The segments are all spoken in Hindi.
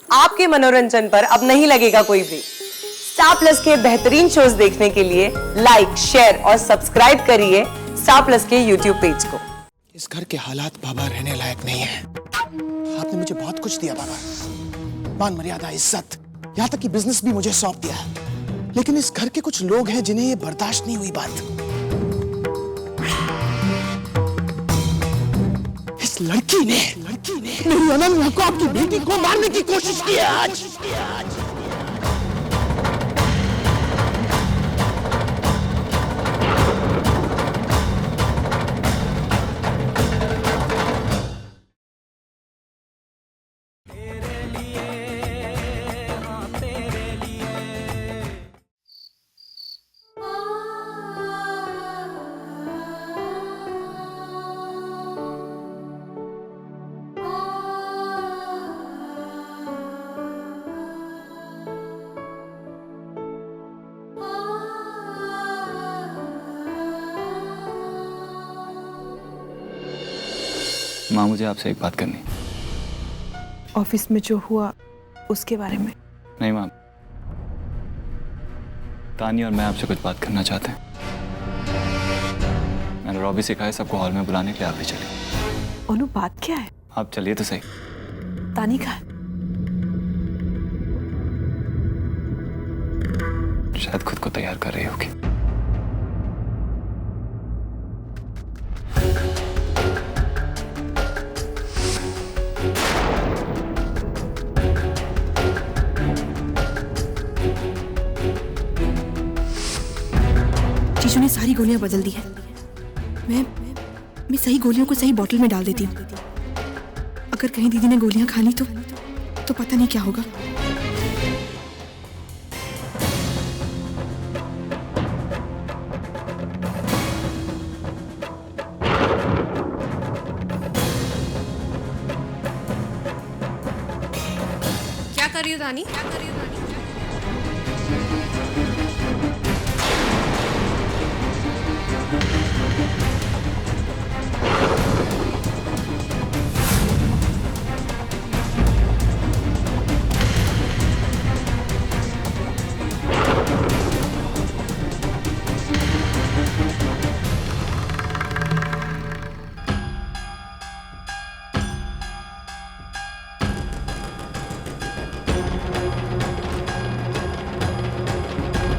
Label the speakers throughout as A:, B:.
A: आपके मनोरंजन पर अब नहीं लगेगा कोई ब्रेक। स्टार प्लस के बेहतरीन शोज देखने के लिए लाइक, शेयर और सब्सक्राइब करिए स्टार प्लस के यूट्यूब पेज को।
B: इस घर के हालात बाबा रहने लायक नहीं है। आपने मुझे बहुत कुछ दिया बाबा, मान मर्यादा, इज्जत, यहाँ तक कि बिजनेस भी मुझे सौंप दिया। लेकिन इस घर के कुछ लोग हैं जिन्हें ये बर्दाश्त नहीं हुई बात। इस लड़की ने मेरी अनन्या को, आपकी बेटी को मारने की कोशिश की है आज।
C: माँ, मुझे आपसे एक बात करनी।
D: ऑफिस में जो हुआ उसके बारे में?
C: नहीं माँ, तानी और मैं आपसे कुछ बात करना चाहते हैं। मैंने रॉबी से कहा है सबको हॉल में बुलाने के लिए, आप भी चलिए।
D: अनु, बात क्या है?
C: आप चलिए तो सही।
D: तानी कहाँ है?
C: शायद खुद को तैयार कर रही होगी।
D: जीजू ने सारी गोलियां बदल दी है। मैं सही गोलियों को सही बोतल में डाल देती हूँ। अगर कहीं दीदी ने गोलियां खा ली तो पता नहीं क्या होगा।
E: क्या कर रही हो रानी? क्या कर रही हो रानी?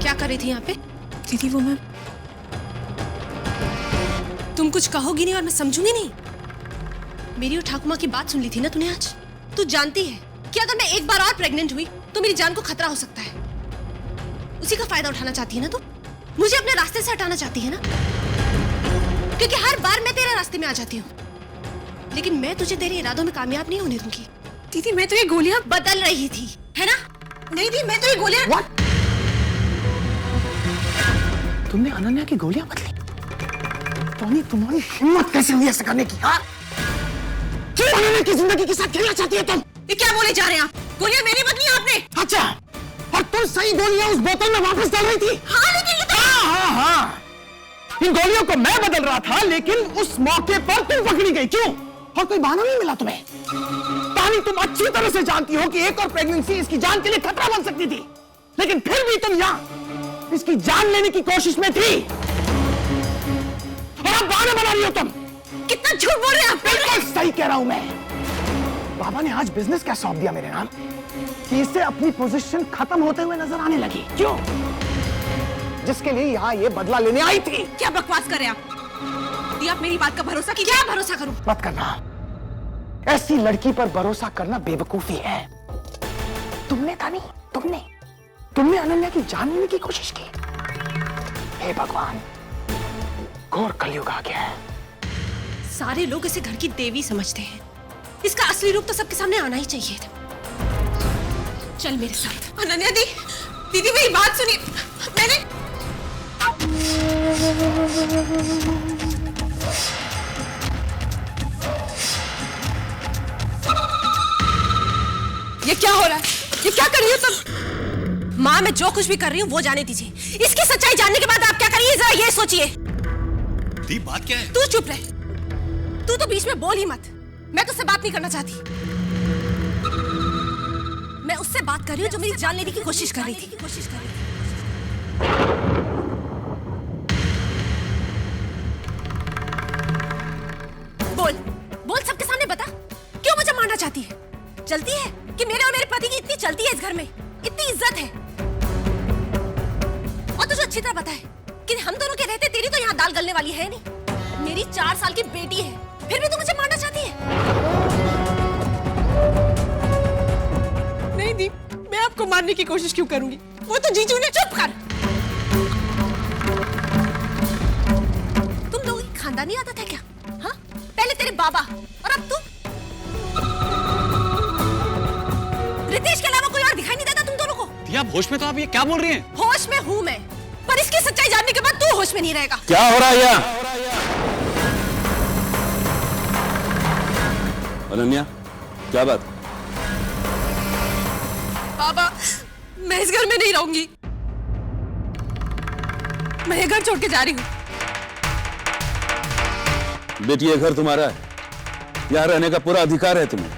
E: क्या कर रही थी यहाँ पे?
D: दीदी वो मैं
E: तुम कुछ कहोगी नहीं और मैं समझूंगी नहीं। मेरी और ठाकुमा की बात सुन ली थी ना तूने आज। तू जानती है कि अगर मैं एक बार और प्रेग्नेंट हुई तो मेरी जान को खतरा हो सकता है। उसी का फायदा उठाना चाहती है ना तू? मुझे अपने रास्ते से हटाना चाहती है ना? क्योंकि हर बार मैं तेरे रास्ते में आ जाती हूँ, लेकिन मैं तुझे तेरे इरादों में कामयाब नहीं होने दूंगी।
D: दीदी मैं तो ये गोलियां
E: बदल रही थी, है ना? नहीं दी, मैं तो ये गोलियां।
B: What? तुमने अनन्या की गोलियां बदली? टॉनी, तुम्हारी हिम्मत कैसे हुई ऐसा करने की? हाँ? क्यों अनन्या की जिंदगी के साथ खेलना चाहती है तुम?
E: ये क्या बोले जा रहे हैं आप? गोलियां मेरी बदली आपने?
B: अच्छा, और तुम सही गोलियां उस बोतल में वापस डाल रही थी?
E: हाँ, लेकिन ये तो...
B: हाँ। इन गोलियों को मैं बदल रहा था, लेकिन उस मौके पर तुम पकड़ी गई। क्यों? और कोई बहाना नहीं मिला तुम्हें? तानी, तुम अच्छी तरह से जानती हो कि एक और प्रेगनेंसी इसकी जान के लिए खतरा बन सकती थी, लेकिन फिर भी तुम यहाँ इसकी जान लेने की कोशिश में थी। और अब बहाना बना रही हो तुम।
E: कितना झूठ बोल रहे हैं आप?
B: बिल्कुल सही कह रहा हूं मैं। बाबा ने आज बिजनेस क्या सौंप दिया मेरे नाम कि इससे अपनी पोजीशन खत्म होते हुए नजर आने लगी। क्यों? जिसके लिए यहाँ ये बदला लेने आई थी।
E: क्या बकवास कर रहे हैं आप? ये आप मेरी बात का भरोसा कीजिए। क्या भरोसा करूं?
B: मत करना। ऐसी लड़की पर भरोसा करना बेवकूफी है। तुमने था नहीं, तुमने अनन्या की जान लेने की कोशिश की। हे भगवान, घोर कलयुग आ गया है।
E: सारे लोग इसे घर की देवी समझते हैं। इसका असली रूप तो सबके सामने आना ही चाहिए था। चल मेरे साथ। अनन्या दी, दीदी मेरी बात सुनिए। मैंने ये क्या हो रहा है? ये क्या कर रही हो तुम? माँ, मैं जो कुछ भी कर रही हूँ वो जाने दीजिए। इसकी सच्चाई जानने के बाद आप क्या करिए जरा ये सोचिए।
F: दी, बात क्या है?
E: तू चुप रह। तू तो बीच में बोल ही मत। मैं तुझसे बात नहीं करना चाहती। बात कर रही हूँ जो मेरी जान लेने की कोशिश कर रही थी। बोल सबके सामने बता, क्यों मुझे मारना चाहती है? चलती है कि मेरे और मेरे पति की इतनी चलती है इस घर में, इतनी इज्जत है। और तुझे अच्छी तरह पता है कि हम दोनों के रहते तेरी तो यहाँ दाल गलने वाली है नहीं। मेरी 4 साल की बेटी है, फिर भी तू मुझे मारना चाहती है? नहीं दीप, मैं आपको मारने की कोशिश क्यों करूंगी? वो तो जीजू ने। चुप कर। तुम लोगों की खानदानी आदत है क्या? हाँ, पहले तेरे बाबा और अब तू। रितेश के अलावा कोई और दिखाई नहीं देता तुम दोनों को?
F: आप होश में तो आप ये क्या बोल रही हैं?
E: होश में हूँ मैं, पर इसकी सच्चाई जानने के बाद तू होश में नहीं रहेगा।
G: क्या हो रहा है यहाँ? अनन्या, क्या बात?
E: बाबा, मैं इस घर में नहीं रहूंगी। मैं ये घर छोड़ के जा रही हूँ।
G: बेटी, ये घर तुम्हारा है, यहाँ रहने का पूरा अधिकार है तुम्हें।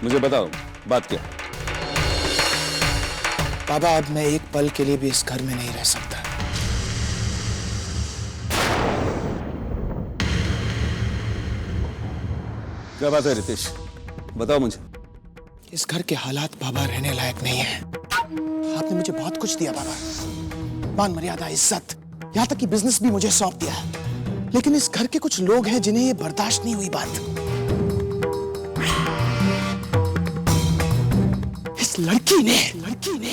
G: मुझे बताओ, बात क्या?
B: बाबा, अब मैं एक पल के लिए भी इस घर में नहीं रह सकता।
G: क्या बात है रितेश? बताओ मुझे।
B: इस घर के हालात बाबा रहने लायक नहीं है। आपने मुझे बहुत कुछ दिया बाबा, मान मर्यादा, इज्जत, यहाँ तक कि बिजनेस भी मुझे सौंप दिया। लेकिन इस घर के कुछ लोग हैं जिन्हें ये बर्दाश्त नहीं हुई बात। इस लड़की ने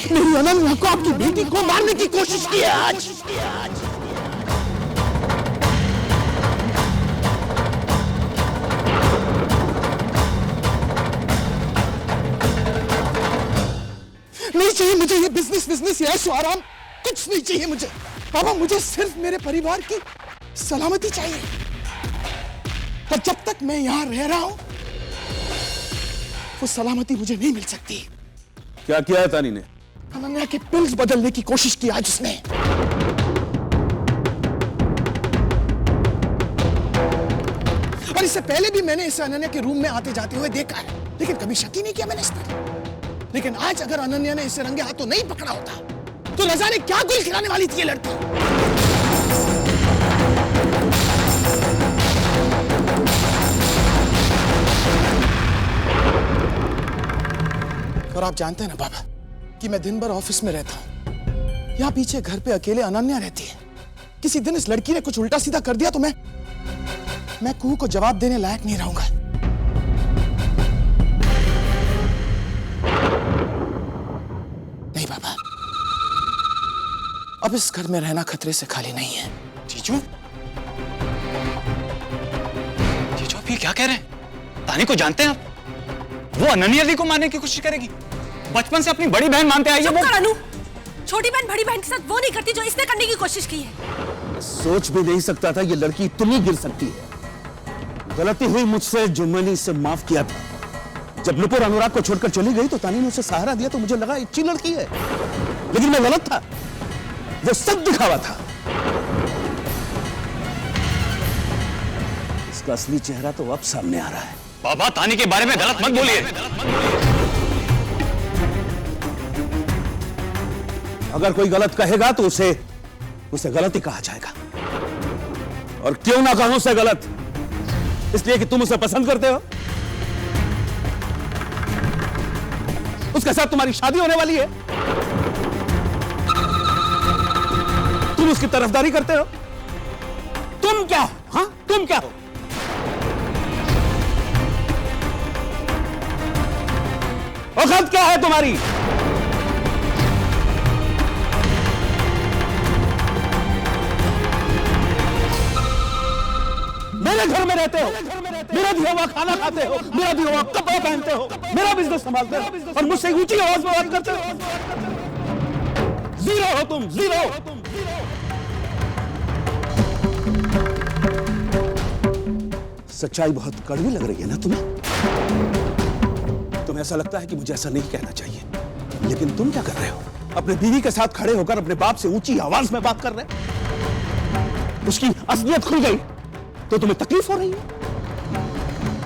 B: मेरी अनन्या को, आपकी बेटी को मारने की कोशिश की है आज। नहीं चाहिए मुझे ये बिजनेस, ये ऐशो आराम कुछ नहीं चाहिए मुझे। बाबा, मुझे सिर्फ मेरे परिवार की सलामती चाहिए। और जब तक मैं यहां रह रहा हूं, वो सलामती मुझे नहीं मिल सकती।
G: क्या किया है तानी ने?
B: अनन्या के पिल्स बदलने की कोशिश की आज उसने। और इससे पहले भी मैंने इसे अनन्या के रूम में आते जाते हुए देखा है, लेकिन कभी शक ही नहीं किया मैंने इस पर। लेकिन आज अगर अनन्या ने इसे रंगे हाथों नहीं पकड़ा होता, तो न जाने क्या गुल खिलाने वाली थी ये लड़की। और आप जानते हैं ना बाबा कि मैं दिन भर ऑफिस में रहता हूं। यहां पीछे घर पे अकेले अनन्या रहती है। किसी दिन इस लड़की ने कुछ उल्टा सीधा कर दिया तो मैं कुहू को जवाब देने लायक नहीं रहूंगा। नहीं बाबा, अब इस घर में रहना खतरे से खाली नहीं है। जीजू,
F: आप ये क्या कह रहे हैं? तानी को जानते हैं आप? वो अनन्या दी को मारने की कोशिश करेगी। बचपन से अपनी बड़ी बहन मानते आई है वो।
E: अनु, छोटी बहन बड़ी बहन के साथ वो नहीं करती जो इसने करने की कोशिश की है।
G: सोच भी नहीं सकता था ये लड़की इतनी गिर सकती है। गलती हुई मुझसे जो मैंने इसे माफ किया था। जब नुपुर अनुराग को छोड़कर चली गई तो तानी ने उसे सहारा दिया तो मुझे लगा अच्छी लड़की है, लेकिन मैं गलत था। वो सब दिखावा था। इसका असली चेहरा तो अब सामने आ रहा है।
F: बाबा, तानी के बारे में गलत मत बोलिए।
G: अगर कोई गलत कहेगा तो उसे गलत ही कहा जाएगा। और क्यों ना कहूं उसे गलत? इसलिए कि तुम उसे पसंद करते हो। उसके साथ तुम्हारी शादी होने वाली है। तुम उसकी तरफदारी करते हो। तुम क्या हो? हाँ, तुम क्या हो? औकात क्या है तुम्हारी? मेरे घर में रहते हो, मेरा दिया हुआ खाना खाते हो, मेरा दिया हुआ कपड़ा पहनते हो, मेरा बिजनेस संभालते हो और मुझसे ऊंची आवाज में बात करते हो। जीरो हो तुम, जीरो। सच्चाई बहुत कड़वी लग रही है ना तुम्हें? तुम्हें ऐसा लगता है कि मुझे ऐसा नहीं कहना चाहिए, लेकिन तुम क्या कर रहे हो? अपने बीवी के साथ खड़े होकर अपने बाप से ऊंची आवाज में बात कर रहे हो। उसकी असलियत खुल गई तो तुम्हें तकलीफ हो रही है।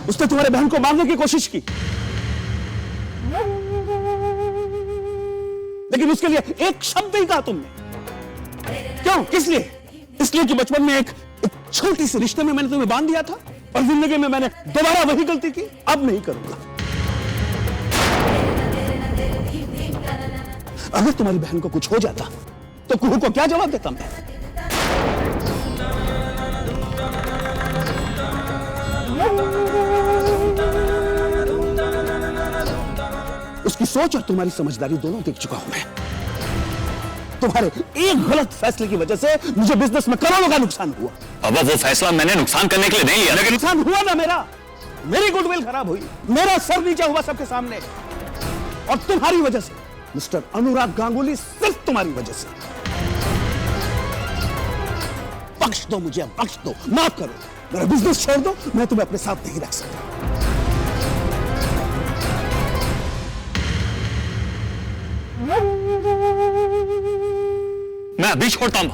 G: उसने तुम्हारे बहन को मारने की कोशिश की। लेकिन उसके लिए एक शब्द नहीं कहा तुमने। क्यों? किस लिए? इसलिए कि बचपन में एक छोटी सी रिश्ते में मैंने तुम्हें बांध दिया था और जिंदगी में मैंने दोबारा वही गलती की। अब नहीं करूंगा। अगर तुम्हारी बहन को कुछ हो जाता तो कुहू को क्या जवाब देता मैं? उसकी सोच और तुम्हारी समझदारी दोनों देख चुका हूं मैं। तुम्हारे एक गलत फैसले की वजह से मुझे बिजनेस में करोड़ों का नुकसान हुआ।
F: बाबा वो फैसला मैंने नुकसान करने के लिए नहीं लिया,
G: लेकिन नुकसान हुआ ना मेरी गुडविल खराब हुई, मेरा सर नीचा हुआ सबके सामने, और तुम्हारी वजह से मिस्टर अनुराग गांगुली, सिर्फ तुम्हारी वजह से। बख्श दो मुझे, बख्श दो, माफ करो, मेरा बिजनेस छोड़ दो, मैं तुम्हें अपने साथ नहीं रख सकता।
F: मैं अभी छोड़ता हूं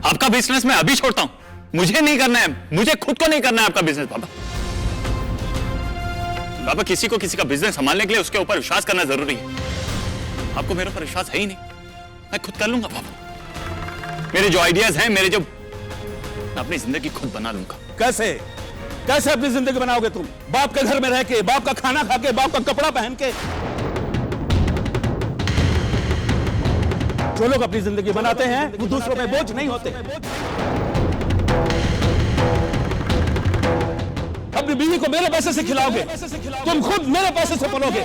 F: आपका बिजनेस, मैं अभी छोड़ता हूं। मुझे नहीं करना है, मुझे खुद को नहीं करना है आपका बिजनेस। बाबा किसी को किसी का बिजनेस संभालने के लिए उसके ऊपर विश्वास करना जरूरी है। आपको मेरे ऊपर विश्वास है ही नहीं, मैं खुद कर लूंगा बाबा। मेरे जो आइडियाज हैं, मेरे जो, मैं अपनी जिंदगी खुद बना लूंगा।
G: कैसे अपनी जिंदगी बनाओगे तुम? बाप के घर में रह के, बाप का खाना खा के, बाप का कपड़ा पहन के। जो लोग अपनी जिंदगी बनाते हैं वो दूसरों पे बोझ नहीं होते। अपनी बीवी को मेरे पैसे से खिलाओगे, तुम खुद मेरे पैसे से पलोगे,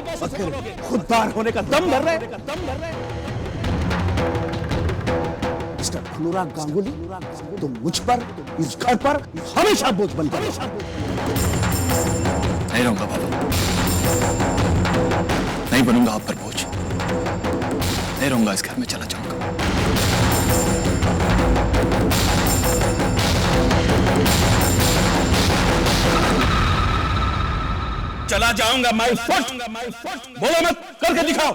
G: खुददार होने का दम भर रहे। मिस्टर अनुराग गांगुली, तुम मुझ पर, इस घर पर हमेशा बोझ बनकर
F: नहीं रहूंगा बाबा, नहीं बनूंगा आप पर बोझ, नहीं रहूंगा, इस घर में चला जाऊंगा।
G: चला जाऊंगा माय फुट। बोलो मत, करके दिखाओ।